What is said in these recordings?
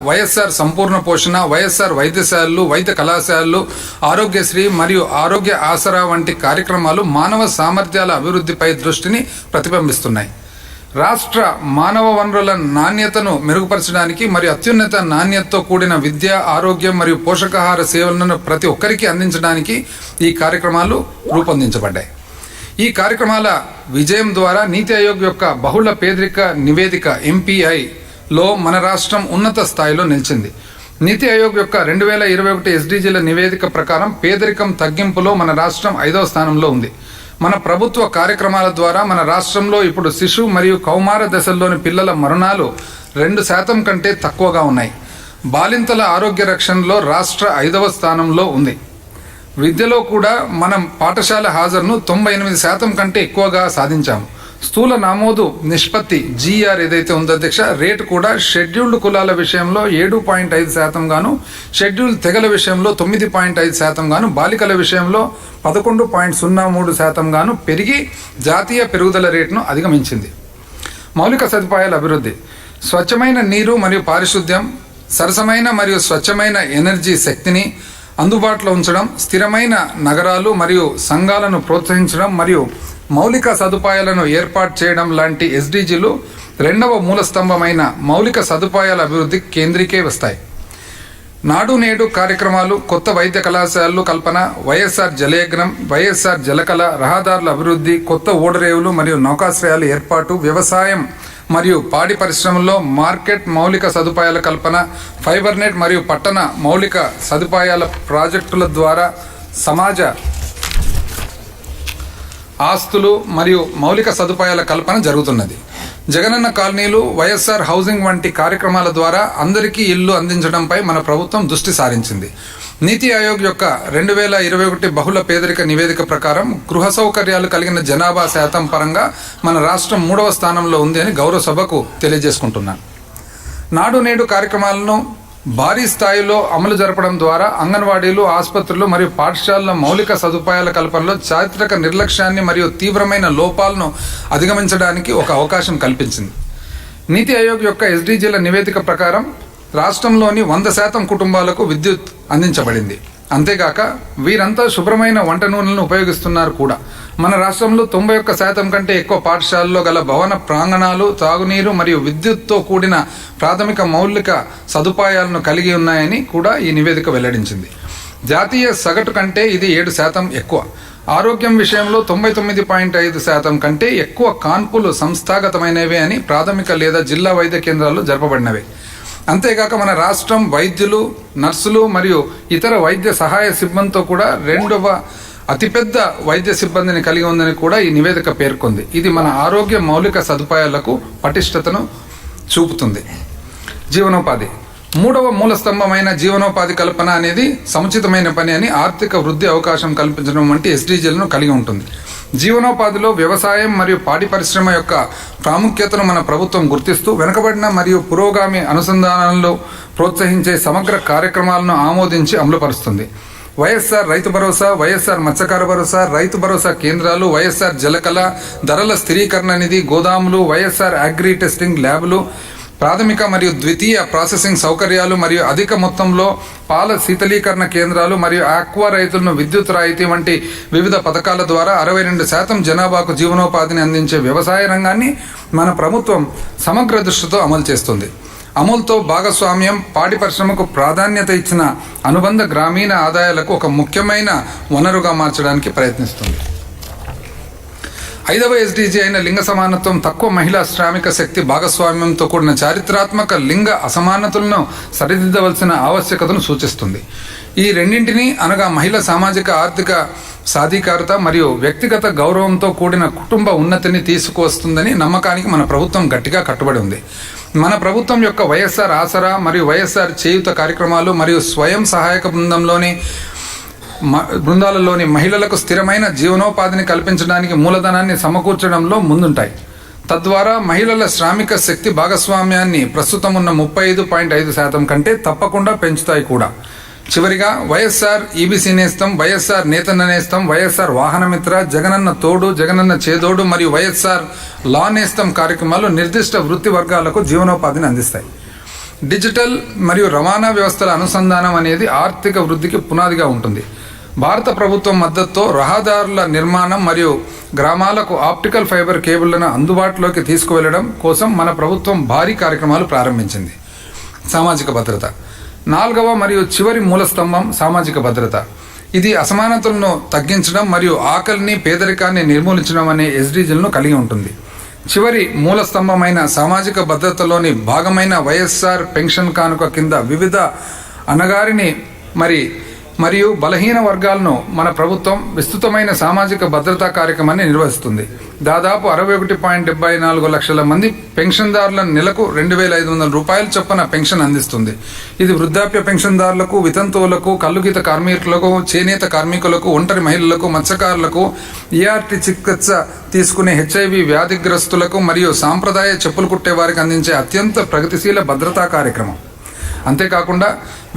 వైఎస్ఆర్ సంపూర్ణ పోషణ, వైఎస్ఆర్ వైద్యశాలలు, వైద్య కళాశాలలు, ఆరోగ్యశ్రీ మరియు ఆరోగ్య ఆసరా వంటి కార్యక్రమాలు మానవ సామర్థ్యాల అభివృద్ధిపై దృష్టిని ప్రతిబింబిస్తున్నాయి. రాష్ట్ర మానవ వనరుల నాణ్యతను మెరుగుపరచడానికి మరియు అత్యున్నత నాణ్యతతో కూడిన విద్య, ఆరోగ్యం మరియు పోషకాహార సేవలను ప్రతి ఒక్కరికి అందించడానికి ఈ కార్యక్రమాలు రూపొందించబడ్డాయి. ఈ కార్యక్రమాల విజయం ద్వారా నీతి ఆయోగ్ యొక్క బహుళ పేదరిక నివేదిక MPIలో మన రాష్ట్రం ఉన్నత స్థాయిలో నిలిచింది. నీతి ఆయోగ్ యొక్క 2021 SDGల నివేదిక ప్రకారం పేదరికం తగ్గింపులో మన రాష్ట్రం 5వ స్థానంలో ఉంది. మన ప్రభుత్వ కార్యక్రమాల ద్వారా మన రాష్ట్రంలో ఇప్పుడు శిశు మరియు కౌమార దశల్లోని పిల్లల మరణాలు 2% కంటే తక్కువగా ఉన్నాయి. బాలింతల ఆరోగ్య రక్షణలో రాష్ట్ర 5వ స్థానంలో ఉంది. విద్యలో కూడా మనం పాఠశాల హాజరును 98% కంటే ఎక్కువగా సాధించాము. స్థూల నమోదు నిష్పత్తి GR ఏదైతే ఉందో అధ్యక్ష, రేటు కూడా షెడ్యూల్డ్ కులాల విషయంలో 7.5% గాను, షెడ్యూల్డ్ తెగల విషయంలో 9.5% గాను, బాలికల విషయంలో 11.03% గాను పెరిగి జాతీయ పెరుగుదల రేటును అధిగమించింది. మౌలిక సదుపాయాల అభివృద్ధి, స్వచ్ఛమైన నీరు మరియు పారిశుద్ధ్యం, సరసమైన మరియు స్వచ్ఛమైన ఎనర్జీ శక్తిని అందుబాటులో ఉంచడం, స్థిరమైన నగరాలు మరియు సంఘాలను ప్రోత్సహించడం మరియు మౌలిక సదుపాయాలను ఏర్పాటు చేయడం లాంటి SDGలు 2వ మూలస్తంభమైన మౌలిక సదుపాయాల అభివృద్ధి కేంద్రీకే వస్తాయి. నాడు నేడు కార్యక్రమాలు, కొత్త వైద్య కళాశాలలు కల్పన, వైఎస్ఆర్ జలయజ్ఞం, వైఎస్ఆర్ జలకళ, రహదారుల అభివృద్ధి, కొత్త ఓడరేవులు మరియు నౌకాశ్రయాల ఏర్పాటు, వ్యవసాయం మరియు పాడి పరిశ్రమల్లో మార్కెట్ మౌలిక సదుపాయాల కల్పన, ఫైబర్ నెట్ మరియు పట్టణ మౌలిక సదుపాయాల ప్రాజెక్టుల ద్వారా సమాజ ఆస్తులు మరియు మౌలిక సదుపాయాల కల్పన జరుగుతున్నది. జగనన్న కాలనీలు, వైఎస్ఆర్ హౌసింగ్ వంటి కార్యక్రమాల ద్వారా అందరికీ ఇల్లు అందించడంపై మన ప్రభుత్వం దృష్టి సారించింది. నీతి ఆయోగ్ యొక్క 2021 బహుళ పేదరిక నివేదిక ప్రకారం గృహ సౌకర్యాలు కలిగిన జనాభా శాతం పరంగా మన రాష్ట్రం 3వ స్థానంలో ఉంది అని గౌరవ సభకు తెలియజేసుకుంటున్నాను. నాడు నేడు కార్యక్రమాలను భారీ స్థాయిలో అమలు జరపడం ద్వారా అంగన్వాడీలు, ఆసుపత్రులు మరియు పాఠశాలల మౌలిక సదుపాయాల కల్పనలో చారిత్రక నిర్లక్ష్యాన్ని మరియు తీవ్రమైన లోపాలను అధిగమించడానికి ఒక అవకాశం కల్పించింది. నీతి ఆయోగ్ యొక్క SDGల నివేదిక ప్రకారం రాష్ట్రంలోని 100% కుటుంబాలకు విద్యుత్ అందించబడింది. అంతేగాక వీరంతా శుభ్రమైన వంట నూనెలను ఉపయోగిస్తున్నారు కూడా. మన రాష్ట్రంలో 91% కంటే ఎక్కువ పాఠశాలల్లో గల భవన ప్రాంగణాలు తాగునీరు మరియు విద్యుత్తో కూడిన ప్రాథమిక మౌలిక సదుపాయాలను కలిగి ఉన్నాయని కూడా ఈ నివేదిక వెల్లడించింది. జాతీయ సగటు కంటే ఇది 7% ఎక్కువ. ఆరోగ్యం విషయంలో 99.5% కంటే ఎక్కువ కాన్పులు సంస్థాగతమైనవే అని ప్రాథమిక లేదా జిల్లా వైద్య కేంద్రాల్లో జరపబడినవే. అంతేగాక మన రాష్ట్రం వైద్యులు, నర్సులు మరియు ఇతర వైద్య సహాయ సిబ్బందితో కూడా 2వ అతిపెద్ద వైద్య సిబ్బందిని కలిగి ఉందని కూడా ఈ నివేదిక పేర్కొంది. ఇది మన ఆరోగ్య మౌలిక సదుపాయాలకు పటిష్టతను చూపుతుంది. జీవనోపాధి, 3వ మూలస్తంభమైన జీవనోపాధి కల్పన అనేది సముచితమైన పని అని ఆర్థిక వృద్ధి అవకాశం కల్పించడం వంటి SDGలను కలిగి ఉంటుంది. జీవనోపాధిలో వ్యవసాయం మరియు పాడి పరిశ్రమ యొక్క ప్రాముఖ్యతను మన ప్రభుత్వం గుర్తిస్తూ వెనుకబడిన మరియు పురోగామి అనుసంధానాలను ప్రోత్సహించే సమగ్ర కార్యక్రమాలను ఆమోదించి అమలుపరుస్తుంది. వైఎస్ఆర్ రైతు భరోసా, వైఎస్ఆర్ మత్స్యకార భరోసా, రైతు భరోసా కేంద్రాలు, వైఎస్ఆర్ జలకళ, ధరల స్థిరీకరణ నిధి, గోదాములు, వైఎస్ఆర్ అగ్రి టెస్టింగ్ ల్యాబ్లు, ప్రాథమిక మరియు ద్వితీయ ప్రాసెసింగ్ సౌకర్యాలు మరియు అధిక మొత్తంలో పాల శీతలీకరణ కేంద్రాలు మరియు ఆక్వా రైతులను విద్యుత్ రాయితీ వంటి వివిధ పథకాల ద్వారా 62% జనాభాకు జీవనోపాధిని అందించే వ్యవసాయ రంగాన్ని మన ప్రభుత్వం సమగ్ర దృష్టితో అమలు చేస్తుంది. అమలుతో భాగస్వామ్యం పాడి పరిశ్రమకు ప్రాధాన్యత ఇచ్చిన అనుబంధ గ్రామీణ ఆదాయాలకు ఒక ముఖ్యమైన వనరుగా మార్చడానికి ప్రయత్నిస్తుంది. 5వ SDG అయిన లింగ సమానత్వం తక్కువ మహిళా శ్రామిక శక్తి భాగస్వామ్యంతో కూడిన చారిత్రాత్మక లింగ అసమానతలను సరిదిద్దవలసిన ఆవశ్యకతను సూచిస్తుంది. ఈ రెండింటినీ అనగా మహిళా సామాజిక ఆర్థిక సాధికారత మరియు వ్యక్తిగత గౌరవంతో కూడిన కుటుంబ ఉన్నతిని తీసుకువస్తుందని నమ్మకానికి మన ప్రభుత్వం గట్టిగా కట్టుబడి ఉంది. మన ప్రభుత్వం యొక్క వైఎస్ఆర్ ఆసరా మరియు వైఎస్ఆర్ చేయూత కార్యక్రమాలు మరియు స్వయం సహాయక బృందాలలోని మహిళలకు స్థిరమైన జీవనోపాధిని కల్పించడానికి మూలధనాన్ని సమకూర్చడంలో ముందుంటాయి. తద్వారా మహిళల శ్రామిక శక్తి భాగస్వామ్యాన్ని ప్రస్తుతం ఉన్న 35.5% కంటే తప్పకుండా పెంచుతాయి కూడా. చివరిగా వైఎస్ఆర్ ఈబీసీ నేస్తం, వైఎస్ఆర్ నేతన్న నేస్తం, వైఎస్ఆర్ వాహనమిత్ర, జగనన్న తోడు, జగనన్న చేదోడు మరియు వైఎస్ఆర్ లా నేస్తం కార్యక్రమాలు నిర్దిష్ట వృత్తి వర్గాలకు జీవనోపాధిని అందిస్తాయి. డిజిటల్ మరియు రవాణా వ్యవస్థల అనుసంధానం అనేది ఆర్థిక వృద్ధికి పునాదిగా ఉంటుంది. భారత ప్రభుత్వం మద్దతుతో రహదారుల నిర్మాణం మరియు గ్రామాలకు ఆప్టికల్ ఫైబర్ కేబుళ్లను అందుబాటులోకి తీసుకువెళ్లడం కోసం మన ప్రభుత్వం భారీ కార్యక్రమాలు ప్రారంభించింది. సామాజిక భద్రత 4వ మరియు చివరి మూలస్తంభం సామాజిక భద్రత. ఇది అసమానతలను తగ్గించడం మరియు ఆకలిని పేదరికాన్ని నిర్మూలించడం అనే ఎస్డీజీలను కలిగి ఉంటుంది. చివరి మూలస్తంభమైన సామాజిక భద్రతలోని భాగమైన వైఎస్ఆర్ పెన్షన్ కానుక కింద వివిధ అణగారిని మరియు బలహీన వర్గాలను మన ప్రభుత్వం విస్తృతమైన సామాజిక భద్రతా కార్యక్రమాన్ని నిర్వహిస్తుంది. దాదాపు 61.74 లక్షల మంది పెన్షన్దారులను నెలకు 2,500 రూపాయల చొప్పున పెన్షన్ అందిస్తుంది. ఇది వృద్ధాప్య పెన్షన్దారులకు, వితంతువులకు, కల్లుగీత కార్మికులకు, చేనేత కార్మికులకు, ఒంటరి మహిళలకు, మత్స్యకారులకు, ఈఆర్టీ చికిత్స తీసుకునే హెచ్ఐవి వ్యాధిగ్రస్తులకు మరియు సాంప్రదాయ చెప్పులు కుట్టే వారికి అందించే అత్యంత ప్రగతిశీల భద్రతా కార్యక్రమం. అంతేకాకుండా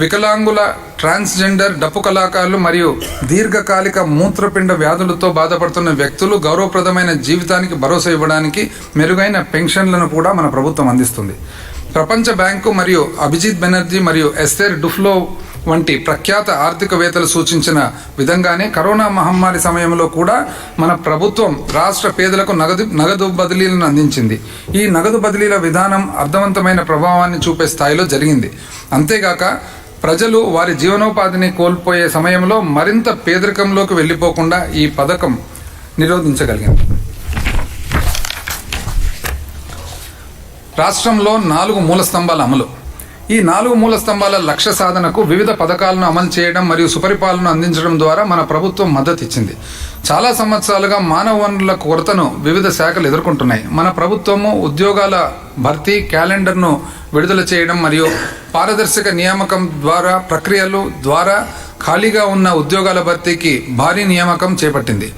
వికలాంగుల, ట్రాన్స్జెండర్, డప్పు కళాకారులు మరియు దీర్ఘకాలిక మూత్రపిండ వ్యాధులతో బాధపడుతున్న వ్యక్తులు గౌరవప్రదమైన జీవితానికి భరోసా ఇవ్వడానికి మెరుగైన పెన్షన్లను కూడా మన ప్రభుత్వం అందిస్తుంది. ప్రపంచ బ్యాంకు మరియు అభిజిత్ బెనర్జీ మరియు ఎస్థెర్ డుఫ్లో వంటి ప్రఖ్యాత ఆర్థికవేత్తలు సూచించిన విధంగానే కరోనా మహమ్మారి సమయంలో కూడా మన ప్రభుత్వం రాష్ట్ర పేదలకు నగదు బదిలీలను అందించింది. ఈ నగదు బదిలీల విధానం అర్థవంతమైన ప్రభావాన్ని చూపే స్థాయిలో జరిగింది. అంతేగాక ప్రజలు వారి జీవనోపాధిని కోల్పోయే సమయంలో మరింత పేదరికంలోకి వెళ్లిపోకుండా ఈ పథకం నిరోధించగలిగింది. రాష్ట్రంలో 4 మూల స్తంభాల అమలు. ఈ 4 మూల స్తంభాల లక్ష్య సాధనకు వివిధ పథకాలను అమలు చేయడం మరియు సుపరిపాలన అందించడం ద్వారా మన ప్రభుత్వం మద్దతు ఇచ్చింది. చాలా సంవత్సరాలుగా మానవ వనరుల కొరతను వివిధ శాఖలు ఎదుర్కొంటున్నాయి. మన ప్రభుత్వము ఉద్యోగాల భర్తీ క్యాలెండర్ను విడుదల చేయడం మరియు పారదర్శక నియామకం ద్వారా ప్రక్రియలు ద్వారా ఖాళీగా ఉన్న ఉద్యోగాల భర్తీకి భారీ నియామకం చేపట్టింది.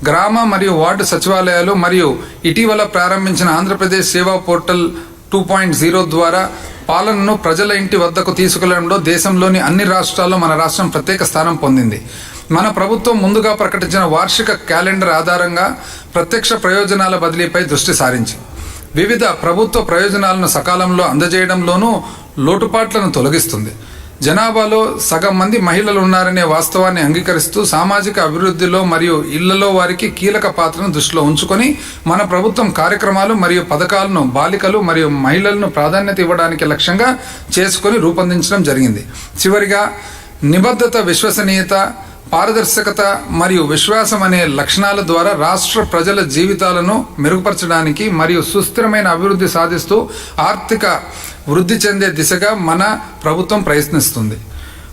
గ్రామ మరియు వార్డు సచివాలయాలు మరియు ఇటీవల ప్రారంభించిన ఆంధ్రప్రదేశ్ సేవా పోర్టల్ 2.0 ద్వారా పాలనను ప్రజల ఇంటి వద్దకు తీసుకెళ్లడంలో దేశంలోని అన్ని రాష్ట్రాల్లో మన రాష్ట్రం ప్రత్యేక స్థానం పొందింది. మన ప్రభుత్వం ముందుగా ప్రకటించిన వార్షిక క్యాలెండర్ ఆధారంగా ప్రత్యక్ష ప్రయోజనాల బదిలీపై దృష్టి సారించింది. వివిధ ప్రభుత్వ ప్రయోజనాలను సకాలంలో అందజేయడంలోనూ లోటుపాట్లను తొలగిస్తుంది. జనాభాలో సగం మంది మహిళలు ఉన్నారనే వాస్తవాన్ని అంగీకరిస్తూ సామాజిక అభివృద్ధిలో మరియు ఇళ్లలో వారికి కీలక పాత్రను దృష్టిలో ఉంచుకొని మన ప్రభుత్వం కార్యక్రమాలు మరియు పథకాలను బాలికలు మరియు మహిళలను ప్రాధాన్యత ఇవ్వడానికి లక్ష్యంగా చేసుకొని రూపొందించడం జరిగింది. చివరిగా నిబద్ధత, విశ్వసనీయత, పారదర్శకత మరియు విశ్వాసం అనే లక్షణాల ద్వారా రాష్ట్ర ప్రజల జీవితాలను మెరుగుపరచడానికి మరియు సుస్థిరమైన అభివృద్ధి సాధిస్తూ ఆర్థిక వృద్ధి చెందే దిశగా మన ప్రభుత్వం ప్రయత్నిస్తుంది.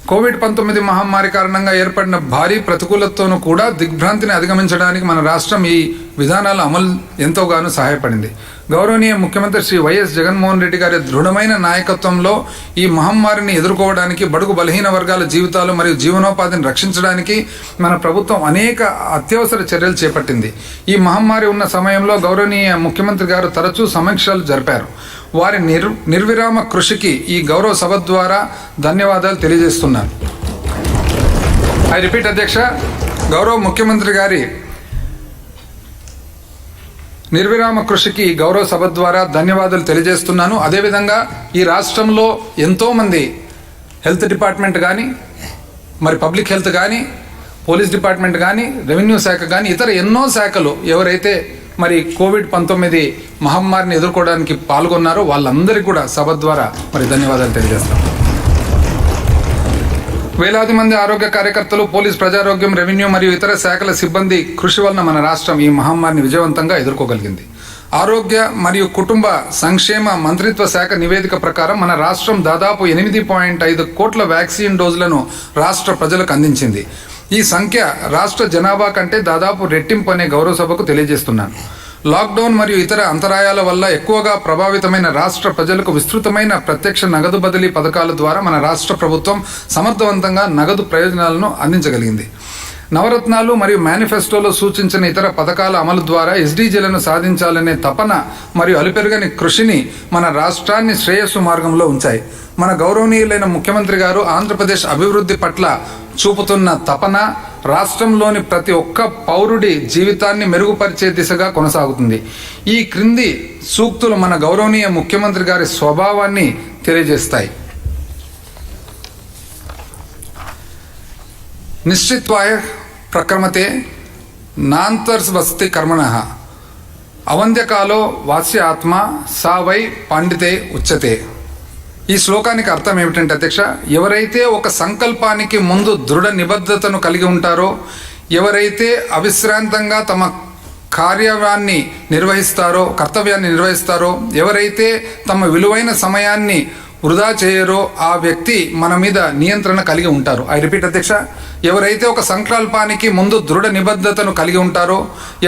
కోవిడ్-19 మహమ్మారి కారణంగా ఏర్పడిన భారీ ప్రతికూలతతోనూ కూడా దిగ్భ్రాంతిని అధిగమించడానికి మన రాష్ట్రం ఈ విధానాల అమలు ఎంతోగానో సహాయపడింది. గౌరవనీయ ముఖ్యమంత్రి శ్రీ వైఎస్ జగన్మోహన్ రెడ్డి గారి దృఢమైన నాయకత్వంలో ఈ మహమ్మారిని ఎదుర్కోవడానికి, బడుగు బలహీన వర్గాల జీవితాలు మరియు జీవనోపాధిని రక్షించడానికి మన ప్రభుత్వం అనేక అత్యవసర చర్యలు చేపట్టింది. ఈ మహమ్మారి ఉన్న సమయంలో గౌరవనీయ ముఖ్యమంత్రి గారు తరచూ సమీక్షలు జరిపారు. వారి నిర్విరామ కృషికి ఈ గౌరవ సభ ద్వారా ధన్యవాదాలు తెలియజేస్తున్నాను. ఐ రిపీట్ అధ్యక్ష, గౌరవ ముఖ్యమంత్రి గారి నిర్విరామ కృషికి గౌరవ సభ ద్వారా ధన్యవాదాలు తెలియజేస్తున్నాను. అదేవిధంగా ఈ రాష్ట్రంలో ఎంతోమంది హెల్త్ డిపార్ట్మెంట్ కానీ, మరి పబ్లిక్ హెల్త్ కానీ, పోలీస్ డిపార్ట్మెంట్ కానీ, రెవెన్యూ శాఖ కానీ, ఇతర ఎన్నో శాఖలు ఎవరైతే మరి కోవిడ్-19 మహమ్మారిని ఎదుర్కోవడానికి పాల్గొన్నారో వాళ్ళందరికీ కూడా సభ ద్వారా మరి ధన్యవాదాలు తెలియజేస్తాం. వేలాది మంది ఆరోగ్య కార్యకర్తలు, పోలీస్, ప్రజారోగ్యం, రెవెన్యూ మరియు ఇతర శాఖల సిబ్బంది కృషి వలన మన రాష్ట్రం ఈ మహమ్మారిని విజయవంతంగా ఎదుర్కోగలిగింది. ఆరోగ్య మరియు కుటుంబ సంక్షేమ మంత్రిత్వ శాఖ నివేదిక ప్రకారం మన రాష్ట్రం దాదాపు 8.5 కోట్ల వ్యాక్సిన్ డోసులను రాష్ట్ర ప్రజలకు అందించింది. ఈ సంఖ్య రాష్ట్ర జనాభా కంటే దాదాపు రెట్టింపు అనే గౌరవ సభకు తెలియజేస్తున్నాను. లాక్డౌన్ మరియు ఇతర అంతరాయాల వల్ల ఎక్కువగా ప్రభావితమైన రాష్ట్ర ప్రజలకు విస్తృతమైన ప్రత్యక్ష నగదు బదిలీ పథకాల ద్వారా మన రాష్ట్ర ప్రభుత్వం సమర్థవంతంగా నగదు ప్రయోజనాలను అందించగలిగింది. నవరత్నాలు మరియు మేనిఫెస్టోలో సూచించిన ఇతర పథకాల అమలు ద్వారా ఎస్డీజీలను సాధించాలనే తపన మరియు అలుపెరుగని కృషిని మన రాష్ట్రాన్ని శ్రేయస్సు మార్గంలో ఉంచాయి. మన గౌరవనీయులైన ముఖ్యమంత్రి గారు ఆంధ్రప్రదేశ్ అభివృద్ధి పట్ల చూపుతున్న తపన రాష్ట్రంలోని ప్రతి ఒక్క పౌరుడి జీవితాన్ని మెరుగుపరిచే దిశగా కొనసాగుతుంది. ఈ క్రింది సూక్తులు మన గౌరవనీయ ముఖ్యమంత్రి గారి స్వభావాన్ని తెలియజేస్తాయి. నిశ్చిత్వాయ ప్రక్రమతే నాంతర్వస్తి కర్మణః అవంద్యకాలో వాస్య ఆత్మ సా వై పండితే ఉచ్యతే. ఈ శ్లోకానికి అర్థం ఏమిటంటే అధ్యక్ష, ఎవరైతే ఒక సంకల్పానికి ముందు దృఢ నిబద్ధతను కలిగి ఉంటారో, ఎవరైతే అవిశ్రాంతంగా తమ కర్తవ్యాన్ని నిర్వహిస్తారో, ఎవరైతే తమ విలువైన సమయాన్ని వృధా చేయరో ఆ వ్యక్తి మన మీద నియంత్రణ కలిగి ఉంటారు. ఐ రిపీట్ అధ్యక్ష, ఎవరైతే ఒక సంకల్పానికి ముందు దృఢ నిబద్ధతను కలిగి ఉంటారో,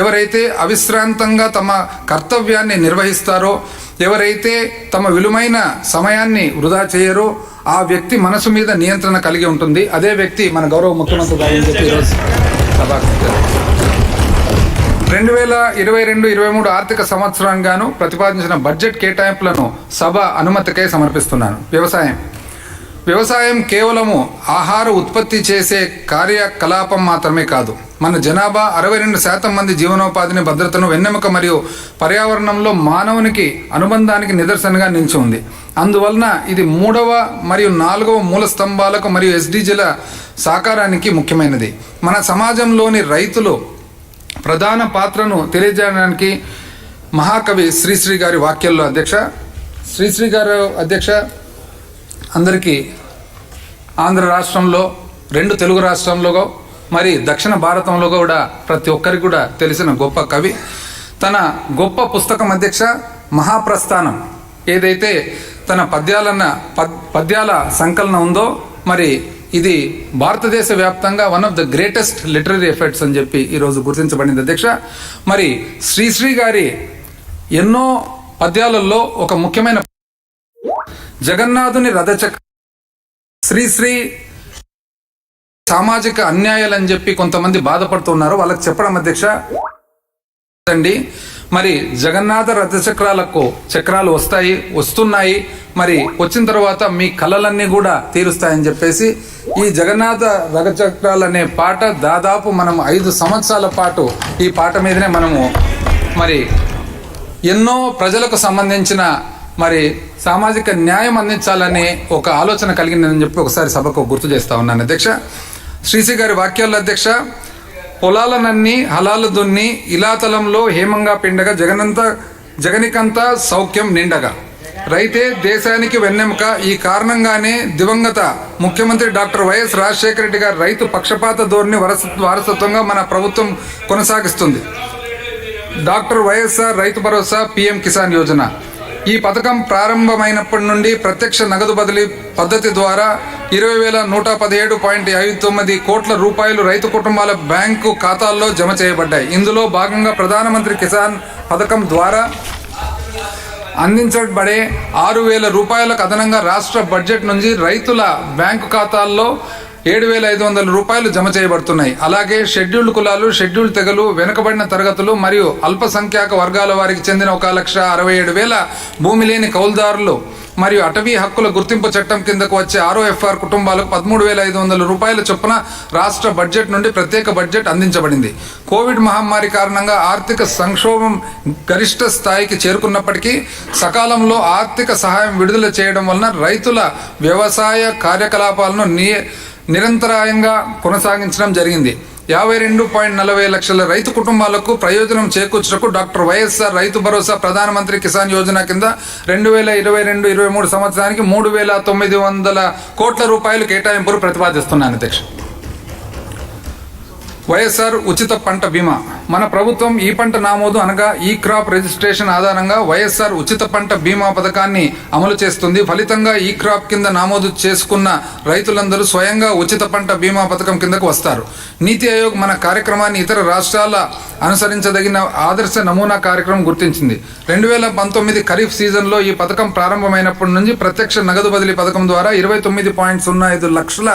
ఎవరైతే అవిశ్రాంతంగా తమ కర్తవ్యాన్ని నిర్వహిస్తారో, ఎవరైతే తమ విలువైన సమయాన్ని వృధా చేయరో ఆ వ్యక్తి మనసు మీద నియంత్రణ కలిగి ఉంటుంది. అదే వ్యక్తి మన గౌరవ ముఖ్యమంత్రి గారు చెప్పి ఈరోజు 2022-23 ఆర్థిక సంవత్సరానికి గాను ప్రతిపాదించిన బడ్జెట్ కేటాయింపులను సభ అనుమతికై సమర్పిస్తున్నాను. వ్యవసాయం కేవలము ఆహార ఉత్పత్తి చేసే కార్యకలాపం మాత్రమే కాదు, మన జనాభా 62% మంది జీవనోపాధిని, భద్రతను, వెన్నెముక మరియు పర్యావరణంలో మానవునికి అనుబంధానికి నిదర్శనంగా నిలిచి ఉంది. అందువలన ఇది 3వ మరియు 4వ మూల స్తంభాలకు మరియు ఎస్డీజీల సాకారానికి ముఖ్యమైనది. మన సమాజంలోని రైతులు ప్రధాన పాత్రను తెలియజేయడానికి మహాకవి శ్రీశ్రీ గారి వాక్యాల్లో అధ్యక్ష, శ్రీశ్రీ గారు అధ్యక్ష అందరికీ ఆంధ్ర రాష్ట్రంలో, 2 తెలుగు రాష్ట్రంలో మరి దక్షిణ భారతంలో కూడా ప్రతి ఒక్కరికి కూడా తెలిసిన గొప్ప కవి. తన గొప్ప పుస్తకం అధ్యక్ష మహాప్రస్థానం ఏదైతే తన పద్యాల సంకలనం ఉందో, మరి ఇది భారతదేశ వ్యాప్తంగా one of the greatest literary efforts అని చెప్పి ఈరోజు గుర్తించబడింది అధ్యక్ష. మరి శ్రీశ్రీ గారి ఎన్నో పద్యాలలో ఒక ముఖ్యమైన జగన్నాథుని రథచక్ర, శ్రీశ్రీ సామాజిక అన్యాయాలని చెప్పి కొంతమంది బాధపడుతున్నారు, వాళ్ళకి చెప్పడం అధ్యక్ష అండి, మరి జగన్నాథ చక్రాలు వస్తున్నాయి, మరి వచ్చిన తర్వాత మీ కళలన్నీ కూడా తీరుస్తాయని చెప్పేసి ఈ జగన్నాథ రథచక్రాలు అనే పాట దాదాపు మనం 5 సంవత్సరాల పాటు ఈ పాట మీదనే మనము మరి ఎన్నో ప్రజలకు సంబంధించిన మరి సామాజిక న్యాయం అందించాలనే ఒక ఆలోచన కలిగిందని చెప్పి ఒకసారి సభకు గుర్తు చేస్తా ఉన్నాను అధ్యక్ష. శ్రీశ్రీ గారి వాక్యాల్లో అధ్యక్ష, పొలాలనన్నీ హలాలు దున్ని ఇలాతలంలో హేమంగా పిండగా జగనికంతా సౌఖ్యం నిండగా, రైతే దేశానికి వెన్నెముక. ఈ కారణంగానే దివంగత ముఖ్యమంత్రి డాక్టర్ వైఎస్ రాజశేఖర రెడ్డి గారు రైతు పక్షపాత ధోరణి వారసత్వంగా మన ప్రభుత్వం కొనసాగిస్తుంది. Doctor YSR Rythu Bharosa, PM Kisan Yojana ఈ పథకం ప్రారంభమైనప్పటి నుండి ప్రత్యక్ష నగదు బదిలీ పద్ధతి ద్వారా 20,117.59 కోట్ల రూపాయలు రైతు కుటుంబాల బ్యాంకు ఖాతాల్లో జమ చేయబడ్డాయి. ఇందులో భాగంగా ప్రధానమంత్రి కిసాన్ పథకం ద్వారా అందించబడే 6,000 రూపాయలకు అదనంగా రాష్ట్ర బడ్జెట్ నుంచి రైతుల బ్యాంకు ఖాతాల్లో 7,500 రూపాయలు జమ చేయబడుతున్నాయి. అలాగే షెడ్యూల్డ్ కులాలు, షెడ్యూల్డ్ తెగలు, వెనుకబడిన తరగతులు మరియు అల్పసంఖ్యాక వర్గాల వారికి చెందిన 1,67,000 భూమి లేని కౌలుదారులు మరియు అటవీ హక్కుల గుర్తింపు చట్టం కిందకు వచ్చే ROFR కుటుంబాలకు 13,500 రూపాయల చొప్పున రాష్ట్ర బడ్జెట్ నుండి ప్రత్యేక బడ్జెట్ అందించబడింది. కోవిడ్ మహమ్మారి కారణంగా ఆర్థిక సంక్షోభం గరిష్ట స్థాయికి చేరుకున్నప్పటికీ సకాలంలో ఆర్థిక సహాయం విడుదల చేయడం వలన రైతుల వ్యవసాయ కార్యకలాపాలను నిరంతరాయంగా కొనసాగించడం జరిగింది. 52.40 లక్షల రైతు కుటుంబాలకు ప్రయోజనం చేకూర్చుటకు డాక్టర్ వైఎస్ఆర్ రైతు భరోసా, ప్రధానమంత్రి కిసాన్ యోజన కింద 2022-23 సంవత్సరానికి 3,900 కోట్ల రూపాయలు కేటాయింపులు ప్రతిపాదిస్తున్నాను అధ్యక్ష. వైఎస్ఆర్ ఉచిత పంట బీమా. మన ప్రభుత్వం ఈ పంట నామోదు అనగా ఈ క్రాప్ రిజిస్ట్రేషన్ ఆధారంగా వైఎస్ఆర్ ఉచిత పంట బీమా పథకాన్ని అమలు చేస్తుంది. ఫలితంగా ఈ క్రాప్ కింద నామోదు చేసుకున్న రైతులందరూ స్వయంగా ఉచిత పంట బీమా పథకం కిందకు వస్తారు. నీతి ఆయోగ్ మన కార్యక్రమాన్ని ఇతర రాష్ట్రాల అనుసరించదగిన ఆదర్శ నమూనా కార్యక్రమం గుర్తించింది. 2019 ఖరీఫ్ సీజన్లో ఈ పథకం ప్రారంభమైనప్పటి నుంచి ప్రత్యక్ష నగదు బదిలీ పథకం ద్వారా 29.05 లక్షల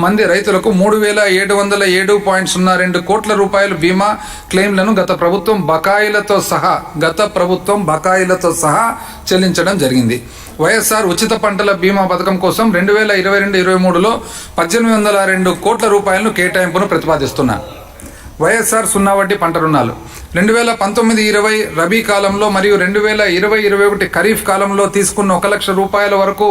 మంది రైతులకు 3,707.02 కోట్ల రూపాయలు బీమా క్లెయిమ్లను గత ప్రభుత్వం బకాయిలతో సహా చెల్లించడం జరిగింది. వైఎస్ఆర్ ఉచిత పంటల బీమా పథకం కోసం 2022-23లో 1,802 కోట్ల రూపాయలను కేటాయింపును ప్రతిపాదిస్తున్నారు. వైఎస్ఆర్ సున్నా వడ్డీ పంట రుణాలు. 2019-20 రబీ కాలంలో మరియు 2020-21 ఖరీఫ్ కాలంలో తీసుకున్న 1 లక్ష రూపాయల వరకు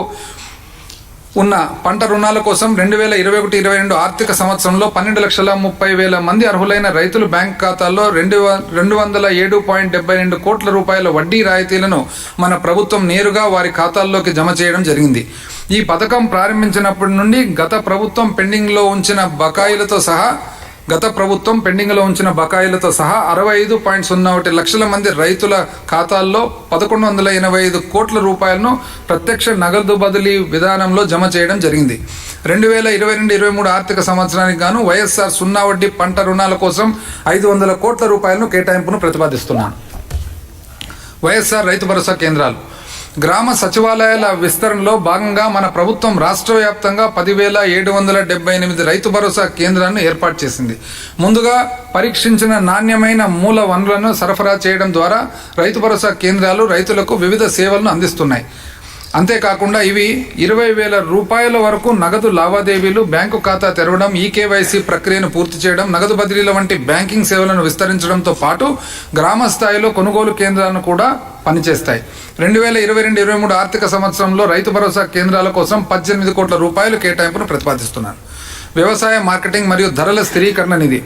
ఉన్న పంట రుణాల కోసం 2021-22 ఆర్థిక సంవత్సరంలో 12,30,000 మంది అర్హులైన రైతులు బ్యాంక్ ఖాతాల్లో 207.72 కోట్ల రూపాయల వడ్డీ రాయితీలను మన ప్రభుత్వం నేరుగా వారి ఖాతాల్లోకి జమ చేయడం జరిగింది. ఈ పథకం ప్రారంభించినప్పటి నుండి గత ప్రభుత్వం పెండింగ్లో ఉంచిన బకాయిలతో సహా 65.01 లక్షల మంది రైతుల ఖాతాల్లో 1,185 కోట్ల రూపాయలను ప్రత్యక్ష నగదు బదిలీ విధానంలో జమ చేయడం జరిగింది. 2022-23 ఆర్థిక సంవత్సరానికి గాను వైఎస్ఆర్ సున్నా వడ్డీ పంట రుణాల కోసం 500 కోట్ల రూపాయలను కేటాయింపును ప్రతిపాదిస్తున్నాను. వైఎస్ఆర్ రైతు భరోసా కేంద్రాలు. గ్రామ సచివాలయాల విస్తరణలో భాగంగా మన ప్రభుత్వం రాష్ట్ర వ్యాప్తంగా 10,778 రైతు భరోసా కేంద్రాలను ఏర్పాటు చేసింది. ముందుగా పరీక్షించిన నాణ్యమైన మూల వనరులను సరఫరా చేయడం ద్వారా రైతు భరోసా కేంద్రాలు రైతులకు వివిధ సేవలను అందిస్తున్నాయి. అంతేకాకుండా ఇవి 20,000 రూపాయల వరకు నగదు లావాదేవీలు, బ్యాంకు ఖాతా తెరవడం, ఈకేవైసీ ప్రక్రియను పూర్తి చేయడం, నగదు బదిలీల వంటి బ్యాంకింగ్ సేవలను విస్తరించడంతో పాటు గ్రామ స్థాయిలో కొనుగోలు కేంద్రాలను కూడా పనిచేస్తాయి. 2022-23 ఆర్థిక సంవత్సరంలో రైతు భరోసా కేంద్రాల కోసం 18 కోట్ల రూపాయలు కేటాయింపును ప్రతిపాదిస్తున్నారు. వ్యవసాయ మార్కెటింగ్ మరియు ధరల స్థిరీకరణ నిధి.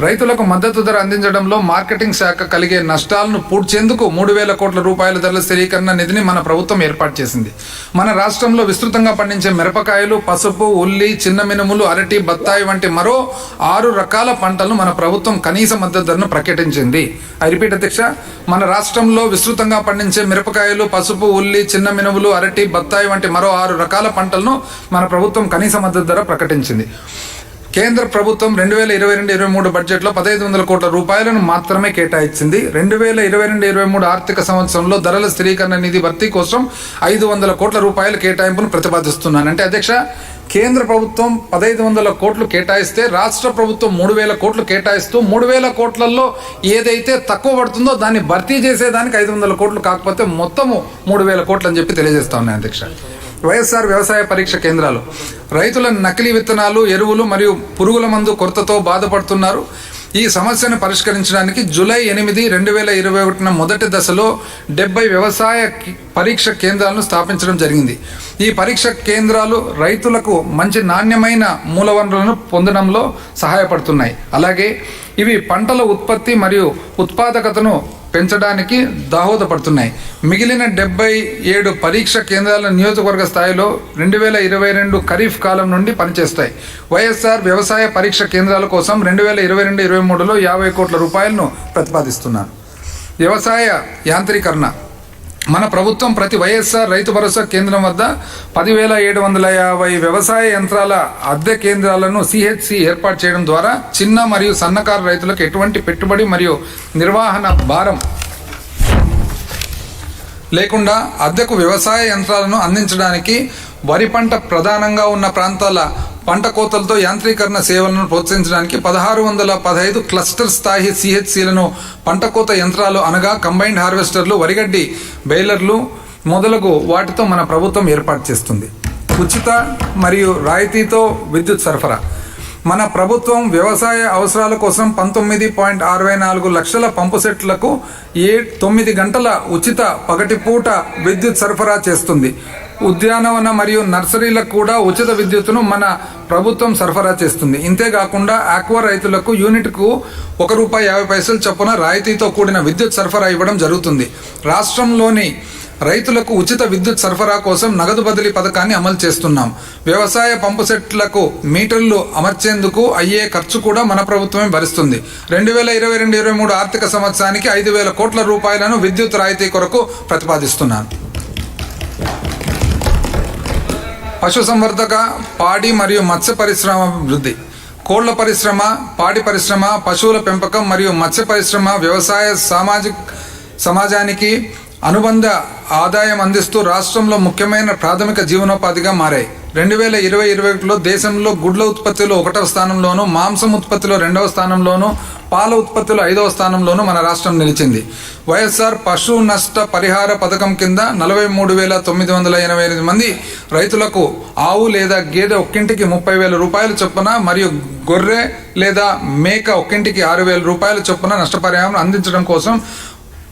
రైతులకు మద్దతు ధర అందించడంలో మార్కెటింగ్ శాఖ కలిగే నష్టాలను పూడ్చేందుకు 3,000 కోట్ల రూపాయల ధరల స్థిరీకరణ నిధిని మన ప్రభుత్వం ఏర్పాటు చేసింది. మన రాష్ట్రంలో విస్తృతంగా పండించే మిరపకాయలు, పసుపు, ఉల్లి, చిన్న మినుములు, అరటి, బత్తాయి వంటి మరో 6 రకాల పంటలను మన ప్రభుత్వం కనీస మద్దతు ధరను ప్రకటించింది. ఐ రిపీట్ అధ్యక్ష, మన రాష్ట్రంలో విస్తృతంగా పండించే మిరపకాయలు, పసుపు, ఉల్లి, చిన్న మినుములు, అరటి, బత్తాయి వంటి మరో 6 రకాల పంటలను మన ప్రభుత్వం కనీస మద్దతు ధర ప్రకటించింది. కేంద్ర ప్రభుత్వం 2022-23 బడ్జెట్లో 1,500 కోట్ల రూపాయలను మాత్రమే కేటాయించింది. 2022-23 ఆర్థిక సంవత్సరంలో ధరల స్థిరీకరణ నిధి భర్తీ కోసం 500 కోట్ల రూపాయల కేటాయింపును ప్రతిపాదిస్తున్నాను. అంటే అధ్యక్ష, కేంద్ర ప్రభుత్వం 1,500 కోట్లు కేటాయిస్తే రాష్ట్ర ప్రభుత్వం 3,000 కోట్లు కేటాయిస్తూ 3,000 కోట్లలో ఏదైతే తక్కువ పడుతుందో దాన్ని భర్తీ చేసేదానికి 500 కోట్లు కాకపోతే మొత్తము 3,000 కోట్లు అని చెప్పి తెలియజేస్తా ఉన్నాయి అధ్యక్ష. వైఎస్ఆర్ వ్యవసాయ పరీక్ష కేంద్రాలు. రైతుల నకిలీ విత్తనాలు, ఎరువులు మరియు పురుగుల మందు కొరతతో బాధపడుతున్నారు. ఈ సమస్యను పరిష్కరించడానికి జూలై 8, 2021 మొదటి దశలో 70 వ్యవసాయ పరీక్ష కేంద్రాలను స్థాపించడం జరిగింది. ఈ పరీక్ష కేంద్రాలు రైతులకు మంచి నాణ్యమైన మూల వనరులను పొందడంలో సహాయపడుతున్నాయి. అలాగే ఇవి పంటల ఉత్పత్తి మరియు ఉత్పాదకతను పెంచడానికి దోహదపడుతున్నాయి. మిగిలిన 77 పరీక్ష కేంద్రాల నియోజకవర్గ స్థాయిలో 2022 ఖరీఫ్ కాలం నుండి పనిచేస్తాయి. వైఎస్ఆర్ వ్యవసాయ పరీక్ష కేంద్రాల కోసం 2022-23లో 50 కోట్ల రూపాయలను ప్రతిపాదిస్తున్నారు. వ్యవసాయ యాంత్రీకరణ. మన ప్రభుత్వం ప్రతి వైఎస్ఆర్ రైతు భరోసా కేంద్రం వద్ద 10,750 వ్యవసాయ యంత్రాల అద్దె కేంద్రాలను CHC ఏర్పాటు చేయడం ద్వారా చిన్న మరియు సన్నకారు రైతులకు ఎటువంటి పెట్టుబడి మరియు నిర్వహణ భారం లేకుండా అద్దెకు వ్యవసాయ యంత్రాలను అందించడానికి వరి పంట ప్రధానంగా ఉన్న ప్రాంతాల పంట కోతలతో యాంత్రీకరణ సేవలను ప్రోత్సహించడానికి 1,615 క్లస్టర్ స్థాయి CHCలను పంట కోత యంత్రాలు అనగా కంబైన్డ్ హార్వెస్టర్లు, వరిగడ్డి బెయిలర్లు మొదలగు వాటితో మన ప్రభుత్వం ఏర్పాటు చేస్తుంది. ఉచిత మరియు రాయితీతో విద్యుత్ సరఫరా. మన ప్రభుత్వం వ్యవసాయ అవసరాల కోసం 19.64 లక్షల పంపు సెట్లకు 9 గంటల ఉచిత పగటిపూట విద్యుత్ సరఫరా చేస్తుంది. ఉద్యానవన మరియు నర్సరీలకు కూడా ఉచిత విద్యుత్తును మన ప్రభుత్వం సరఫరా చేస్తుంది. ఇంతేకాకుండా ఆక్వా రైతులకు యూనిట్కు ₹1.50 చొప్పున రాయితీతో కూడిన విద్యుత్ సరఫరా ఇవ్వడం జరుగుతుంది. రాష్ట్రంలోని రైతులకు ఉచిత విద్యుత్ సరఫరా కోసం నగదు బదిలీ పథకాన్ని అమలు చేస్తున్నాం. వ్యవసాయ పంపు సెట్లకు మీటర్లు అమర్చేందుకు అయ్యే ఖర్చు కూడా మన ప్రభుత్వమే భరిస్తుంది. 2022-23 ఆర్థిక సంవత్సరానికి 5,000 కోట్ల రూపాయలను విద్యుత్ రాయితీ కొరకు ప్రతిపాదిస్తున్నాను. పశుసంవర్ధక, పాడి మరియు మత్స్య పరిశ్రమ అభివృద్ధి. కోళ్ల పరిశ్రమ, పాడి పరిశ్రమ, పశువుల పెంపకం మరియు మత్స్య పరిశ్రమ వ్యవసాయ సమాజానికి అనుబంధ ఆదాయం అందిస్తూ రాష్ట్రంలో ముఖ్యమైన ప్రాథమిక జీవనోపాధిగా మారాయి. 2020-21లో దేశంలో గుడ్ల ఉత్పత్తిలో 1వ స్థానంలోనూ, మాంసం ఉత్పత్తిలో 2వ స్థానంలోనూ, పాల ఉత్పత్తిలో 5వ స్థానంలోనూ మన రాష్ట్రం నిలిచింది. వైఎస్ఆర్ పశు నష్ట పరిహార పథకం కింద 43,988 మంది రైతులకు ఆవు లేదా గేదె ఒక్కింటికి 30,000 రూపాయల చొప్పున మరియు గొర్రె లేదా మేక ఒక్కింటికి 6,000 రూపాయల చొప్పున నష్టపరిహారం అందించడం కోసం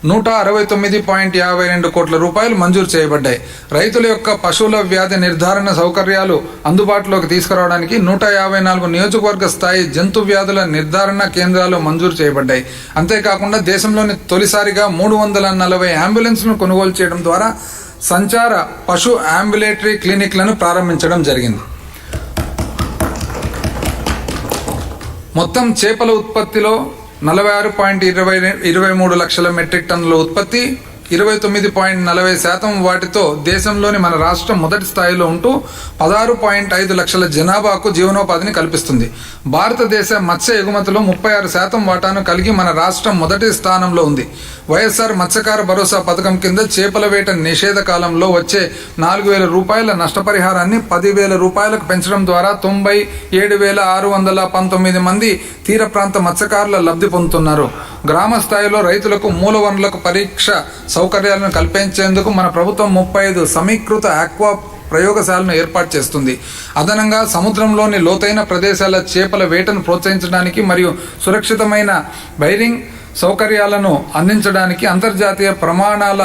169.52 కోట్ల రూపాయలు మంజూరు చేయబడ్డాయి. రైతుల యొక్క పశువుల వ్యాధి నిర్ధారణ సౌకర్యాలు అందుబాటులోకి తీసుకురావడానికి 154 నియోజకవర్గ స్థాయి జంతు వ్యాధుల నిర్ధారణ కేంద్రాలు మంజూరు చేయబడ్డాయి. అంతేకాకుండా దేశంలోని తొలిసారిగా 340 అంబులెన్స్లను కొనుగోలు చేయడం ద్వారా సంచార పశు అంబులేటరీ క్లినిక్లను ప్రారంభించడం జరిగింది. మొత్తం చేపల ఉత్పత్తిలో 46.23 లక్షల మెట్రిక్ టన్నుల ఉత్పత్తి, 29.40% వాటితో దేశంలోని మన రాష్ట్రం మొదటి స్థాయిలో ఉంటూ 16.5 లక్షల జనాభాకు జీవనోపాధిని కల్పిస్తుంది. భారతదేశ మత్స్య ఎగుమతిలో 36% వాటాను కలిగి మన రాష్ట్రం మొదటి స్థానంలో ఉంది. వైఎస్ఆర్ మత్స్యకార భరోసా పథకం కింద చేపల వేట నిషేధ కాలంలో వచ్చే 4,000 రూపాయల నష్టపరిహారాన్ని 10,000 రూపాయలకు పెంచడం ద్వారా 97,619 మంది తీర ప్రాంత మత్స్యకారుల లబ్ధి పొందుతున్నారు. గ్రామ స్థాయిలో రైతులకు మూల వనరులకు పరీక్ష సౌకర్యాలను కల్పించేందుకు మన ప్రభుత్వం 35 సమీకృత ఆక్వా ప్రయోగశాలను ఏర్పాటు చేస్తుంది. అదనంగా సముద్రంలోని లోతైన ప్రదేశాల చేపల వేటను ప్రోత్సహించడానికి మరియు సురక్షితమైన బైరింగ్ సౌకర్యాలను అందించడానికి అంతర్జాతీయ ప్రమాణాల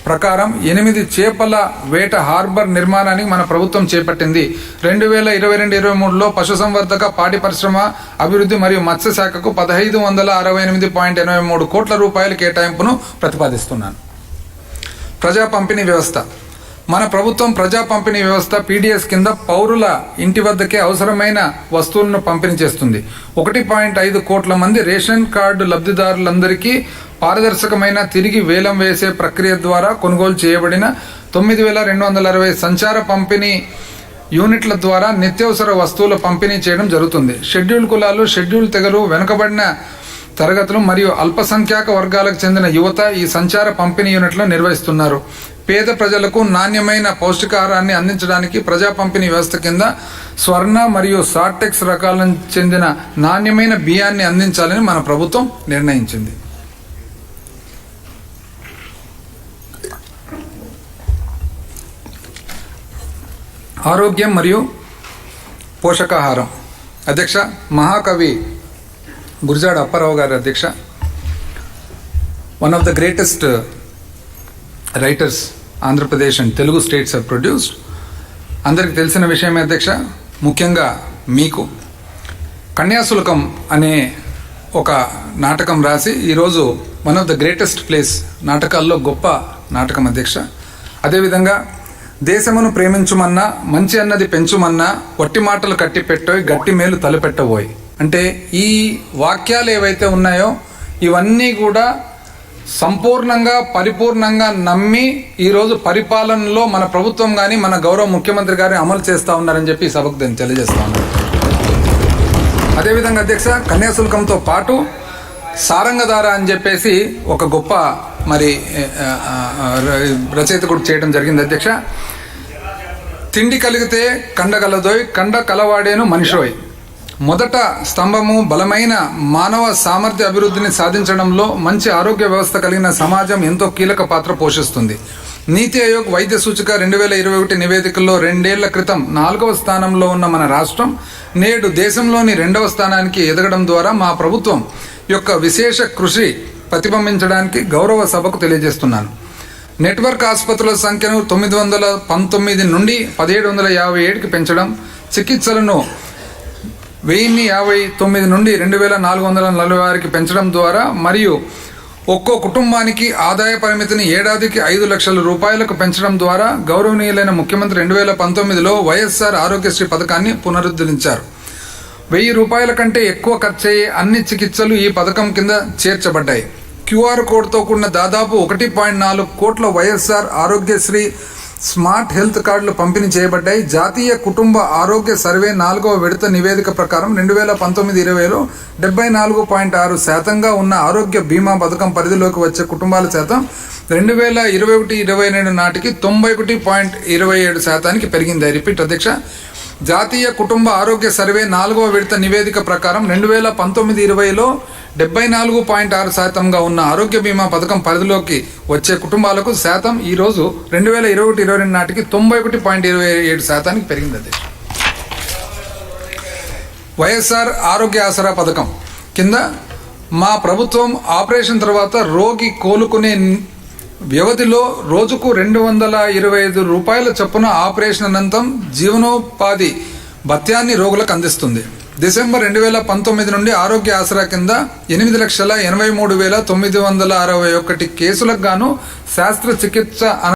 ప్రకారం 8 చేపల వేట హార్బర్ నిర్మాణానికి మన ప్రభుత్వం చేపట్టింది. 2022-23లో పశుసంవర్ధక, పాడి పరిశ్రమ అభివృద్ధి మరియు మత్స్య శాఖకు 1,568.83 కోట్ల రూపాయల కేటాయింపును ప్రతిపాదిస్తున్నాను. ప్రజా పంపిణీ వ్యవస్థ. మన ప్రభుత్వం ప్రజా పంపిణీ వ్యవస్థ పీడీఎస్ కింద పౌరుల ఇంటి వద్దకే అవసరమైన వస్తువులను పంపిణీ చేస్తుంది. 1.5 కోట్ల మంది రేషన్ కార్డు లబ్ధిదారులందరికీ పారదర్శకమైన తిరిగి వేలం వేసే ప్రక్రియ ద్వారా కొనుగోలు చేయబడిన 9,260 సంచార పంపిణీ యూనిట్ల ద్వారా నిత్యావసర వస్తువుల పంపిణీ చేయడం జరుగుతుంది. షెడ్యూల్ కులాలు, షెడ్యూల్ తెగలు, వెనుకబడిన తరగతులు మరియు అల్పసంఖ్యాక వర్గాలకు చెందిన యువత ఈ సంచార పంపిణీ యూనిట్లను నిర్వహిస్తున్నారు. పేద ప్రజలకు నాణ్యమైన పౌష్టికాహారాన్ని అందించడానికి ప్రజా పంపిణీ వ్యవస్థ కింద స్వర్ణ మరియు సార్టెక్స్ రకాలకు చెందిన నాణ్యమైన బియ్యాన్ని అందించాలని మన ప్రభుత్వం నిర్ణయించింది. ఆరోగ్యం మరియు పోషకాహారం. అధ్యక్ష, మహాకవి గురజాడ అప్పారావు గారి అధ్యక్ష, one of the greatest writers Andhra Pradesh and Telugu states have produced. అందరికి తెలిసిన విషయమే అధ్యక్ష. ముఖ్యంగా మీకు కన్యాశుల్కం అనే ఒక నాటకం రాసి ఈరోజు one of the greatest place నాటకాల్లో గొప్ప నాటకం అధ్యక్ష. అదేవిధంగా దేశమును ప్రేమించుమన్నా, మంచి అన్నది పెంచుమన్నా, వట్టి మాటలు కట్టి పెట్టోయి, గట్టి మేలు తలపెట్టబోయి. అంటే ఈ వాక్యాలు ఏవైతే ఉన్నాయో ఇవన్నీ కూడా సంపూర్ణంగా పరిపూర్ణంగా నమ్మి ఈరోజు పరిపాలనలో మన ప్రభుత్వం కానీ మన గౌరవ ముఖ్యమంత్రి గారిని అమలు చేస్తూ ఉన్నారని చెప్పి ఈ సభకు నేను తెలియజేస్తా ఉన్నాను. అదేవిధంగా అధ్యక్ష, కన్యాశుల్కంతో పాటు సారంగధార అని చెప్పేసి ఒక గొప్ప మరి రచయిత కూడా చేయడం జరిగింది అధ్యక్ష. తిండి కలిగితే కండ కలదోయ్, కండ కలవాడేను మనిషోయ్. మొదట స్తంభము బలమైన మానవ సామర్థ్య అభివృద్ధిని సాధించడంలో మంచి ఆరోగ్య వ్యవస్థ కలిగిన సమాజం ఎంతో కీలక పాత్ర పోషిస్తుంది. నీతి ఆయోగ్ వైద్య సూచిక 2021 నివేదికల్లో 2 ఏళ్ల క్రితం 4వ స్థానంలో ఉన్న మన రాష్ట్రం నేడు దేశంలోని 2వ స్థానానికి ఎదగడం ద్వారా మా ప్రభుత్వం యొక్క విశేష కృషి ప్రతిబింబించడానికి గౌరవ సభకు తెలియజేస్తున్నాను. నెట్వర్క్ ఆసుపత్రుల సంఖ్యను 919 నుండి 1757కి పెంచడం, చికిత్సలను 1059 నుండి 2446కి పెంచడం ద్వారా మరియు ఒక్కో కుటుంబానికి ఆదాయ పరిమితిని ఏడాదికి 5 లక్షల రూపాయలకు పెంచడం ద్వారా గౌరవనీయులైన ముఖ్యమంత్రి 2019లో వైఎస్ఆర్ ఆరోగ్యశ్రీ పథకాన్ని పునరుద్ధరించారు. 1000 రూపాయల కంటే ఎక్కువ ఖర్చయ్యే అన్ని చికిత్సలు ఈ పథకం కింద చేర్చబడ్డాయి. క్యూఆర్ కోడ్తో కూడిన దాదాపు 1.4 కోట్ల వైఎస్ఆర్ ఆరోగ్యశ్రీ స్మార్ట్ హెల్త్ కార్డులు పంపిణీ చేయబడ్డాయి. జాతీయ కుటుంబ ఆరోగ్య సర్వే 4వ విడత నివేదిక ప్రకారం 2019-20లో 74.6% ఉన్న ఆరోగ్య బీమా పథకం పరిధిలోకి వచ్చే కుటుంబాల శాతం 2021-22 నాటికి 91.27% పెరిగింది. రిపీట్ అధ్యక్ష. జాతీయ కుటుంబ ఆరోగ్య సర్వే 4వ విడత నివేదిక ప్రకారం 2019-20లో 74.6%గా ఉన్న ఆరోగ్య బీమా పథకం పరిధిలోకి వచ్చే కుటుంబాలకు శాతం ఈ రోజు 2021-22 నాటికి 91.27% పెరిగింది. వైఎస్ఆర్ ఆరోగ్య ఆసరా పథకం కింద మా ప్రభుత్వం ఆపరేషన్ తర్వాత రోగి కోలుకునే వ్యవధిలో రోజుకు 225 రూపాయల చొప్పున ఆపరేషన్ అనంతరం జీవనోపాధి భత్యాన్ని రోగులకు అందిస్తుంది. డిసెంబర్ 2019 నుండి ఆరోగ్య ఆసరా కింద 8,83,961 కేసులకు గాను శస్త్రచికిత్స